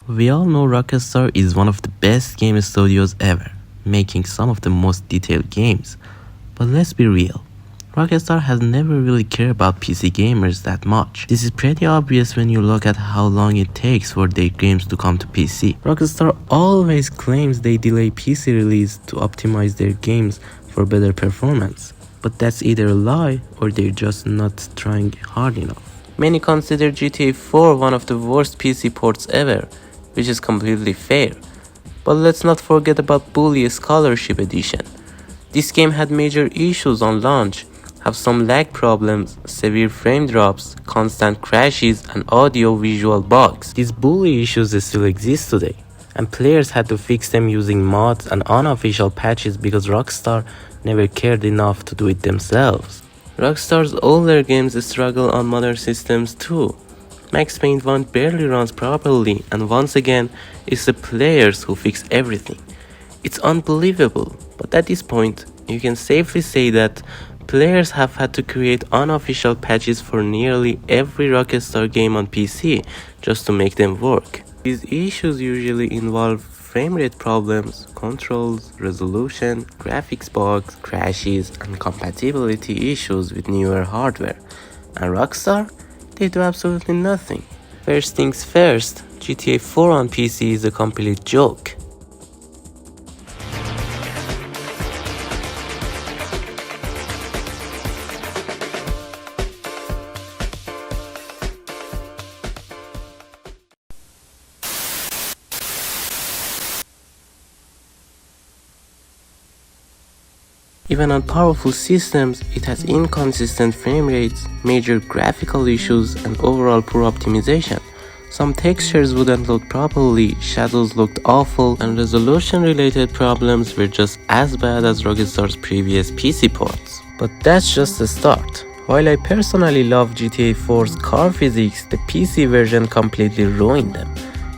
We all know Rockstar is one of the best game studios ever, making some of the most detailed games. But let's be real, Rockstar has never really cared about PC gamers that much. This is pretty obvious when you look at how long it takes for their games to come to PC. Rockstar always claims they delay PC release to optimize their games for better performance. But that's either a lie or they're just not trying hard enough. Many consider GTA 4 one of the worst PC ports ever, which is completely fair. But let's not forget about Bully Scholarship Edition. This game had major issues on launch, have some lag problems, severe frame drops, constant crashes, and audio-visual bugs. These bully issues still exist today, and players had to fix them using mods and unofficial patches because Rockstar never cared enough to do it themselves. Rockstar's older games struggle on modern systems too. Max Payne 1 barely runs properly, and once again, it's the players who fix everything. It's unbelievable, but at this point, you can safely say that players have had to create unofficial patches for nearly every Rockstar game on PC just to make them work. These issues usually involve frame rate problems, controls, resolution, graphics bugs, crashes, and compatibility issues with newer hardware. And Rockstar? They do absolutely nothing. First things first, GTA 4 on PC is a complete joke. Even on powerful systems, it has inconsistent frame rates, major graphical issues, and overall poor optimization. Some textures wouldn't load properly, shadows looked awful, and resolution-related problems were just as bad as Rockstar's previous PC ports. But that's just the start. While I personally love GTA 4's car physics, the PC version completely ruined them.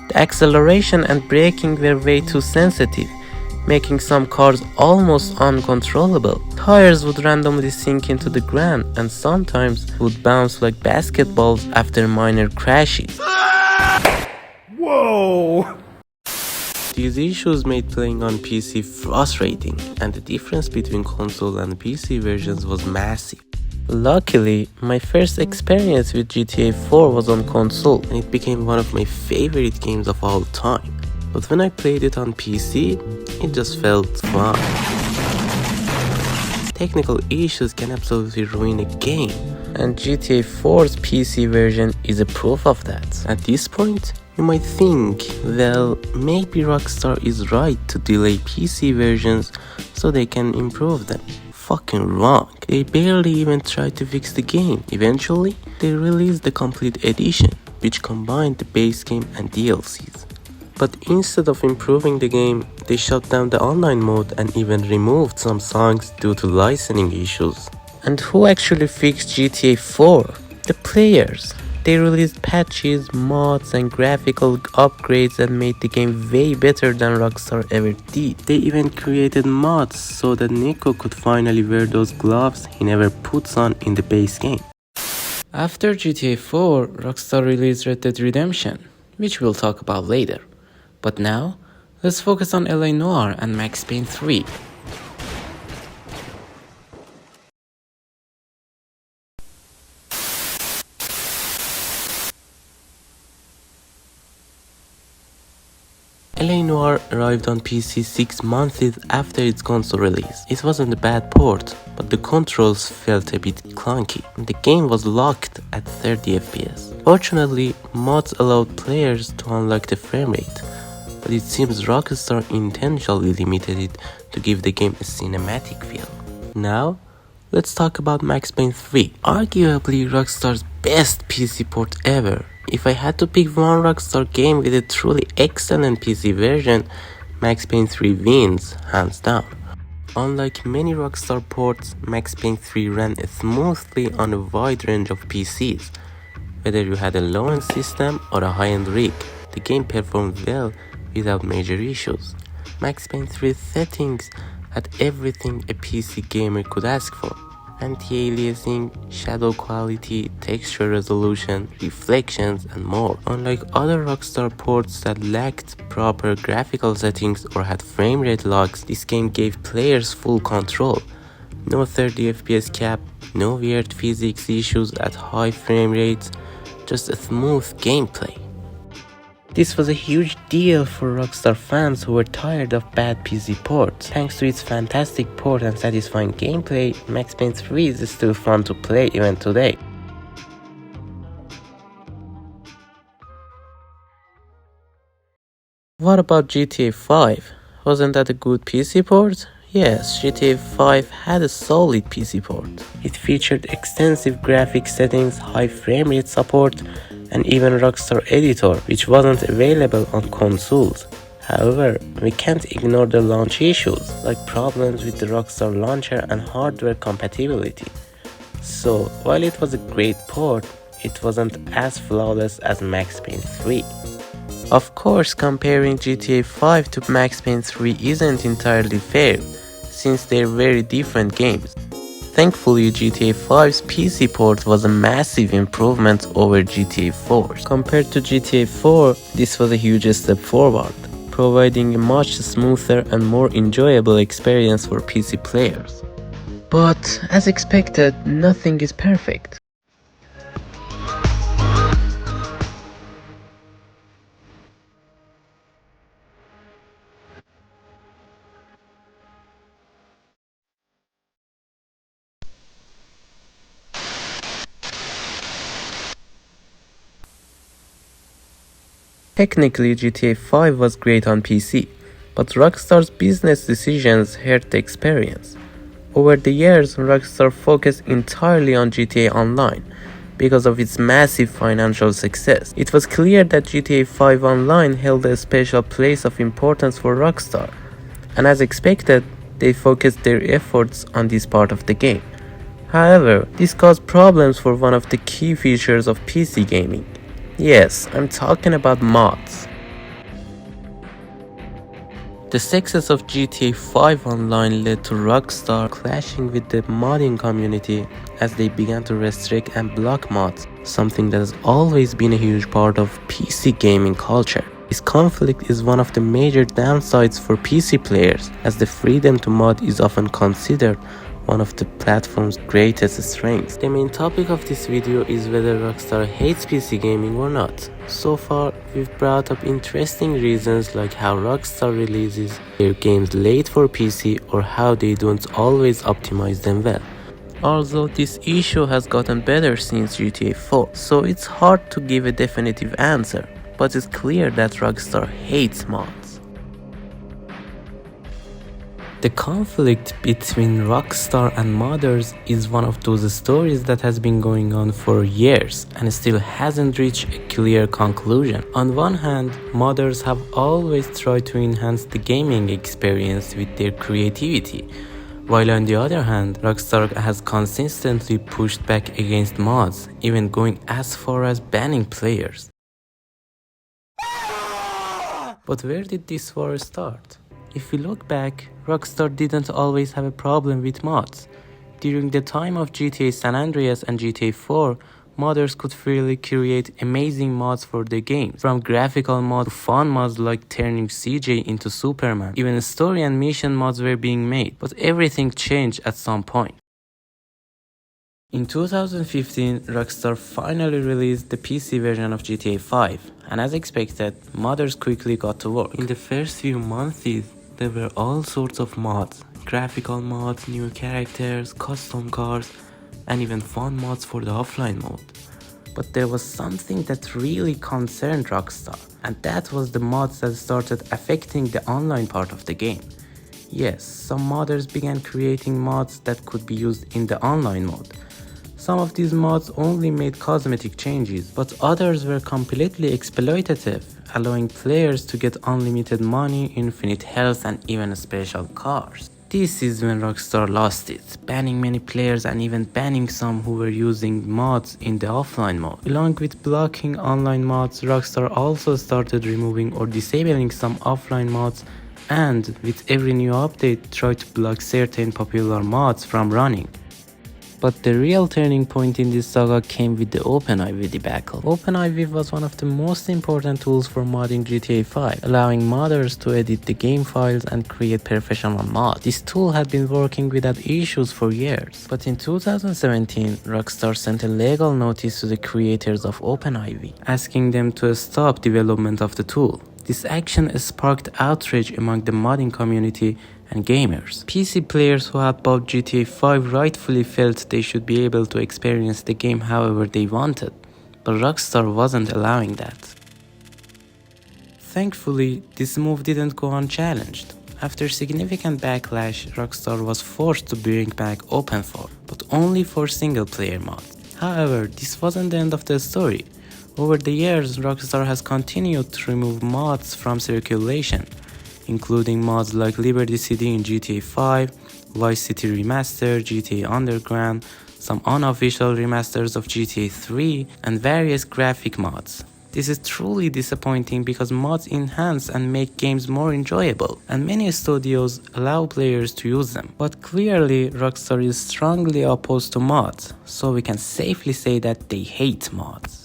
The acceleration and braking were way too sensitive, making some cars almost uncontrollable. Tires would randomly sink into the ground and sometimes would bounce like basketballs after minor crashes. Whoa! These issues made playing on PC frustrating, and the difference between console and PC versions was massive. Luckily, my first experience with GTA 4 was on console, and it became one of my favorite games of all time. But when I played it on PC, it just felt fun. Technical issues can absolutely ruin a game, and GTA 4's PC version is a proof of that. At this point, you might think, well, maybe Rockstar is right to delay PC versions so they can improve them. Fucking wrong. They barely even tried to fix the game. Eventually, they released the complete edition, which combined the base game and DLCs. But instead of improving the game, they shut down the online mode and even removed some songs due to licensing issues. And who actually fixed GTA 4? The players. They released patches, mods, and graphical upgrades that made the game way better than Rockstar ever did. They even created mods so that Nico could finally wear those gloves he never puts on in the base game. After GTA 4, Rockstar released Red Dead Redemption, which we'll talk about later. But now, let's focus on LA Noire and Max Payne 3. LA Noire arrived on PC 6 months after its console release. It wasn't a bad port, but the controls felt a bit clunky. The game was locked at 30 FPS. Fortunately, mods allowed players to unlock the frame rate, but it seems Rockstar intentionally limited it to give the game a cinematic feel. Now, let's talk about Max Payne 3, arguably Rockstar's best PC port ever. If I had to pick one Rockstar game with a truly excellent PC version, Max Payne 3 wins, hands down. Unlike many Rockstar ports, Max Payne 3 ran smoothly on a wide range of PCs. Whether you had a low-end system or a high-end rig, the game performed well without major issues. Max Payne 3 settings had everything a PC gamer could ask for. anti-aliasing, shadow quality, texture resolution, reflections, and more. Unlike other Rockstar ports that lacked proper graphical settings or had frame rate locks, this game gave players full control. No 30 FPS cap, no weird physics issues at high frame rates, just a smooth gameplay. This was a huge deal for Rockstar fans who were tired of bad PC ports. Thanks to its fantastic port and satisfying gameplay, Max Payne 3 is still fun to play even today. What about GTA 5? Wasn't that a good PC port? Yes, GTA 5 had a solid PC port. It featured extensive graphics settings, high frame rate support, and even Rockstar Editor, which wasn't available on consoles. However, we can't ignore the launch issues, like problems with the Rockstar launcher and hardware compatibility. So, while it was a great port, it wasn't as flawless as Max Payne 3. Of course, comparing GTA 5 to Max Payne 3 isn't entirely fair, since they're very different games. Thankfully, GTA 5's PC port was a massive improvement over GTA 4. Compared to GTA 4, this was a huge step forward, providing a much smoother and more enjoyable experience for PC players. But, as expected, nothing is perfect. Technically, GTA 5 was great on PC, but Rockstar's business decisions hurt the experience. Over the years, Rockstar focused entirely on GTA Online because of its massive financial success. It was clear that GTA 5 Online held a special place of importance for Rockstar, and as expected, they focused their efforts on this part of the game. However, this caused problems for one of the key features of PC gaming. Yes, I'm talking about mods. The success of GTA 5 Online led to Rockstar clashing with the modding community as they began to restrict and block mods, something that has always been a huge part of PC gaming culture. This conflict is one of the major downsides for PC players, as the freedom to mod is often considered one of the platform's greatest strengths. The main topic of this video is whether Rockstar hates PC gaming or not. So far, we've brought up interesting reasons like how Rockstar releases their games late for PC or how they don't always optimize them well. Although this issue has gotten better since GTA 4, so it's hard to give a definitive answer, but it's clear that Rockstar hates mods. The conflict between Rockstar and modders is one of those stories that has been going on for years and still hasn't reached a clear conclusion. On one hand, modders have always tried to enhance the gaming experience with their creativity, while on the other hand, Rockstar has consistently pushed back against mods, even going as far as banning players. But where did this war start? If we look back, Rockstar didn't always have a problem with mods. During the time of GTA San Andreas and GTA 4, modders could freely create amazing mods for the games, from graphical mods to fun mods like turning CJ into Superman. Even story and mission mods were being made, but everything changed at some point. In 2015, Rockstar finally released the PC version of GTA 5, and as expected, modders quickly got to work. In the first few months, there were all sorts of mods, graphical mods, new characters, custom cars, and even fun mods for the offline mode. But there was something that really concerned Rockstar, and that was the mods that started affecting the online part of the game. Yes, some modders began creating mods that could be used in the online mode. Some of these mods only made cosmetic changes, but others were completely exploitative, allowing players to get unlimited money, infinite health, and even special cars. This is when Rockstar lost it, banning many players and even banning some who were using mods in the offline mode. Along with blocking online mods, Rockstar also started removing or disabling some offline mods, and with every new update tried to block certain popular mods from running. But the real turning point in this saga came with the OpenIV debacle. OpenIV was one of the most important tools for modding GTA 5, allowing modders to edit the game files and create professional mods. This tool had been working without issues for years. But in 2017, Rockstar sent a legal notice to the creators of OpenIV, asking them to stop development of the tool. This action sparked outrage among the modding community and gamers. PC players who had bought GTA 5 rightfully felt they should be able to experience the game however they wanted, but Rockstar wasn't allowing that. Thankfully, this move didn't go unchallenged. After significant backlash, Rockstar was forced to bring back OpenFOR, but only for single-player mods. However, this wasn't the end of the story. Over the years, Rockstar has continued to remove mods from circulation, including mods like Liberty City in GTA 5, Vice City Remaster, GTA Underground, some unofficial remasters of GTA 3, and various graphic mods. This is truly disappointing because mods enhance and make games more enjoyable, and many studios allow players to use them. But clearly, Rockstar is strongly opposed to mods, so we can safely say that they hate mods.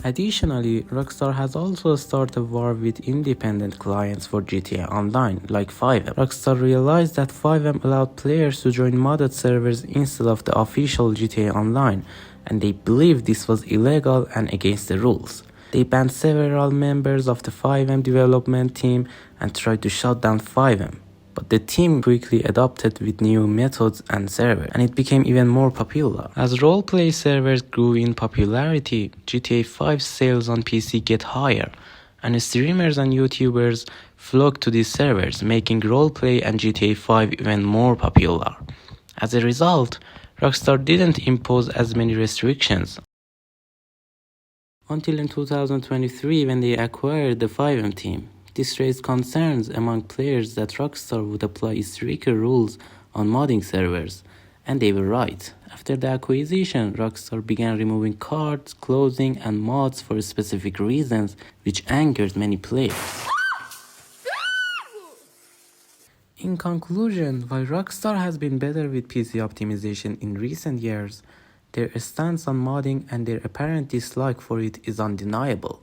Additionally, Rockstar has also started a war with independent clients for GTA Online, like FiveM. Rockstar realized that FiveM allowed players to join modded servers instead of the official GTA Online, and they believed this was illegal and against the rules. They banned several members of the FiveM development team and tried to shut down FiveM. But the team quickly adopted with new methods and servers, and it became even more popular. As roleplay servers grew in popularity, GTA 5 sales on PC get higher, and streamers and YouTubers flock to these servers, making roleplay and GTA 5 even more popular. As a result, Rockstar didn't impose as many restrictions until in 2023 when they acquired the FiveM team. This raised concerns among players that Rockstar would apply stricter rules on modding servers, and they were right. After the acquisition, Rockstar began removing cards, clothing, and mods for specific reasons, which angered many players. In conclusion, while Rockstar has been better with PC optimization in recent years, their stance on modding and their apparent dislike for it is undeniable.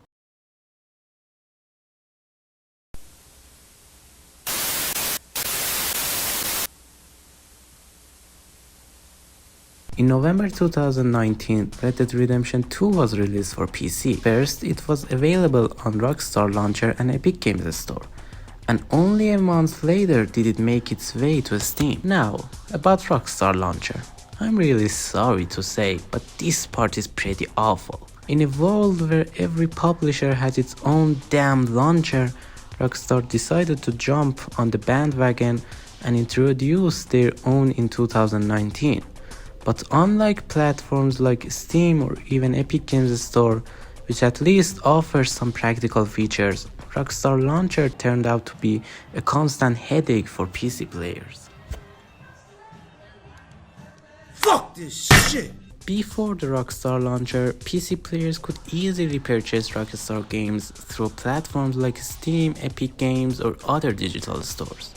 In November 2019, Red Dead Redemption 2 was released for PC. First, it was available on Rockstar Launcher and Epic Games Store, and only a month later did it make its way to Steam. Now, about Rockstar Launcher. I'm really sorry to say, but this part is pretty awful. In a world where every publisher has its own damn launcher, Rockstar decided to jump on the bandwagon and introduce their own in 2019. But unlike platforms like Steam or even Epic Games Store, which at least offers some practical features, Rockstar Launcher turned out to be a constant headache for PC players. Fuck this shit! Before the Rockstar Launcher, PC players could easily purchase Rockstar games through platforms like Steam, Epic Games, or other digital stores.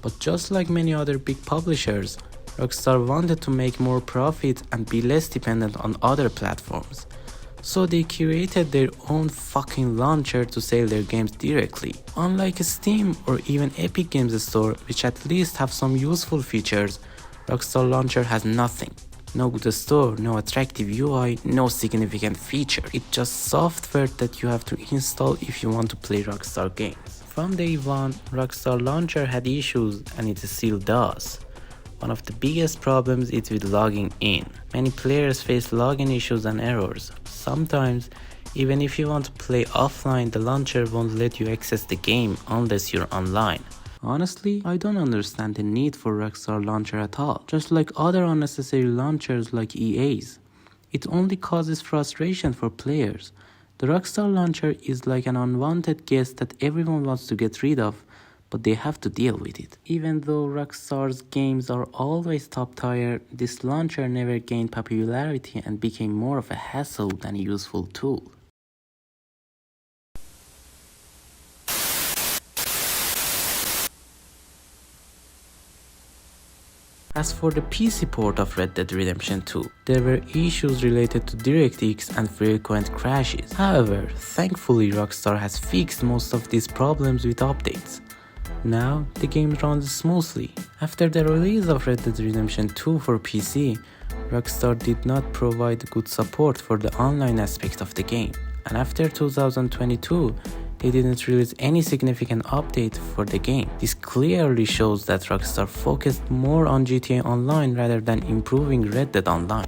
But just like many other big publishers, Rockstar wanted to make more profit and be less dependent on other platforms. So they created their own fucking launcher to sell their games directly. Unlike Steam or even Epic Games Store, which at least have some useful features, Rockstar Launcher has nothing. No good store, no attractive UI, no significant feature. It's just software that you have to install if you want to play Rockstar games. From day one, Rockstar Launcher had issues, and it still does. One of the biggest problems is with logging in. Many players face login issues and errors. Sometimes, even if you want to play offline, the launcher won't let you access the game unless you're online. Honestly, I don't understand the need for Rockstar Launcher at all, just like other unnecessary launchers like EA's. It only causes frustration for players. The Rockstar Launcher is like an unwanted guest that everyone wants to get rid of, but they have to deal with it. Even though Rockstar's games are always top tier, this launcher never gained popularity and became more of a hassle than a useful tool. As for the PC port of Red Dead Redemption 2, there were issues related to DirectX and frequent crashes. However, thankfully Rockstar has fixed most of these problems with updates. Now, the game runs smoothly. After the release of Red Dead Redemption 2 for PC, Rockstar did not provide good support for the online aspect of the game, and after 2022, they didn't release any significant update for the game. This clearly shows that Rockstar focused more on GTA Online rather than improving Red Dead Online.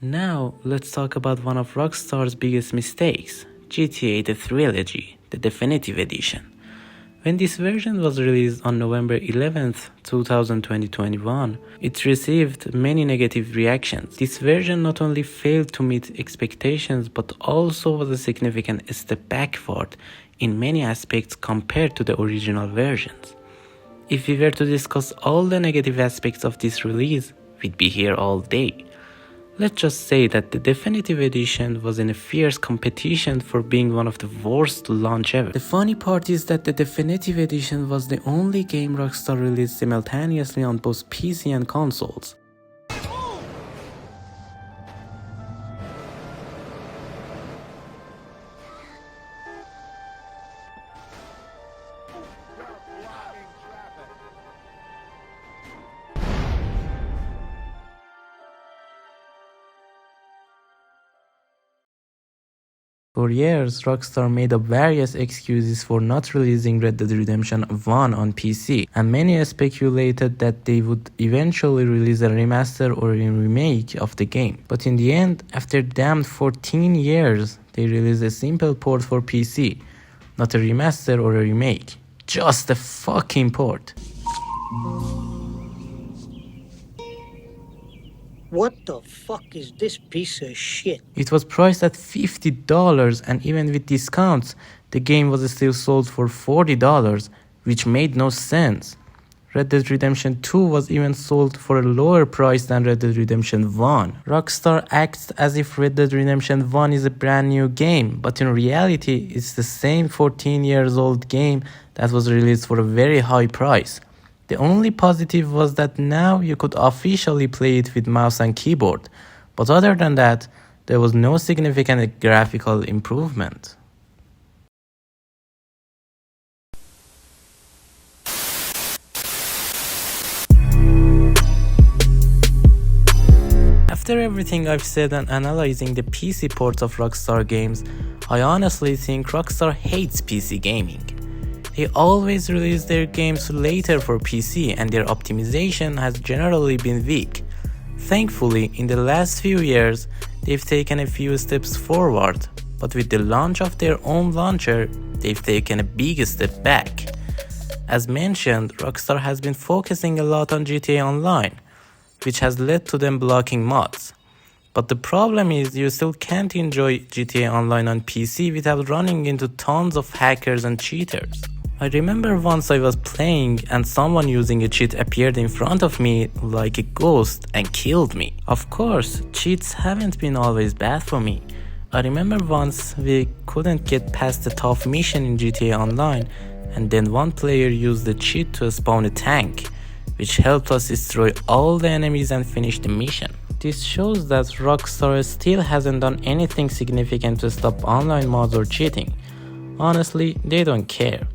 Now, let's talk about one of Rockstar's biggest mistakes, GTA The Trilogy, the Definitive Edition. When this version was released on November 11th, 2021, it received many negative reactions. This version not only failed to meet expectations but also was a significant step backward in many aspects compared to the original versions. If we were to discuss all the negative aspects of this release, we'd be here all day. Let's just say that the Definitive Edition was in a fierce competition for being one of the worst launch ever. The funny part is that the Definitive Edition was the only game Rockstar released simultaneously on both PC and consoles. For years, Rockstar made up various excuses for not releasing Red Dead Redemption 1 on PC, and many speculated that they would eventually release a remaster or a remake of the game. But in the end, after damn 14 years, they released a simple port for PC, not a remaster or a remake, just a fucking port. What the fuck is this piece of shit? It was priced at $50, and even with discounts, the game was still sold for $40, which made no sense. Red Dead Redemption 2 was even sold for a lower price than Red Dead Redemption 1. Rockstar acts as if Red Dead Redemption 1 is a brand new game, but in reality, it's the same 14 years old game that was released for a very high price. The only positive was that now you could officially play it with mouse and keyboard, but other than that, there was no significant graphical improvement. After everything I've said and analyzing the PC ports of Rockstar games, I honestly think Rockstar hates PC gaming. They always release their games later for PC and their optimization has generally been weak. Thankfully, in the last few years, they've taken a few steps forward, but with the launch of their own launcher, they've taken a big step back. As mentioned, Rockstar has been focusing a lot on GTA Online, which has led to them blocking mods. But the problem is you still can't enjoy GTA Online on PC without running into tons of hackers and cheaters. I remember once I was playing and someone using a cheat appeared in front of me like a ghost and killed me. Of course, cheats haven't been always bad for me. I remember once we couldn't get past the tough mission in GTA Online and then one player used the cheat to spawn a tank, which helped us destroy all the enemies and finish the mission. This shows that Rockstar still hasn't done anything significant to stop online mods or cheating. Honestly, they don't care.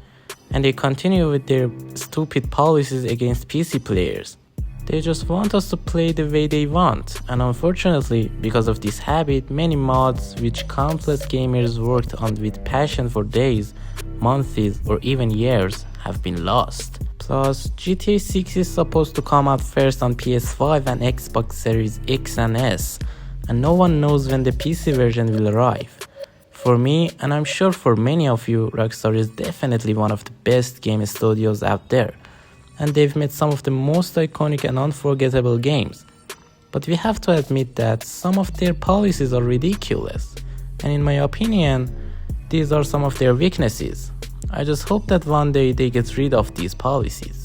And they continue with their stupid policies against PC players. They just want us to play the way they want, and unfortunately, because of this habit, many mods which countless gamers worked on with passion for days, months, or even years have been lost. Plus, GTA 6 is supposed to come out first on PS5 and Xbox Series X and S, and no one knows when the PC version will arrive. For me, and I'm sure for many of you, Rockstar is definitely one of the best game studios out there, and they've made some of the most iconic and unforgettable games. But we have to admit that some of their policies are ridiculous, and in my opinion, these are some of their weaknesses. I just hope that one day they get rid of these policies.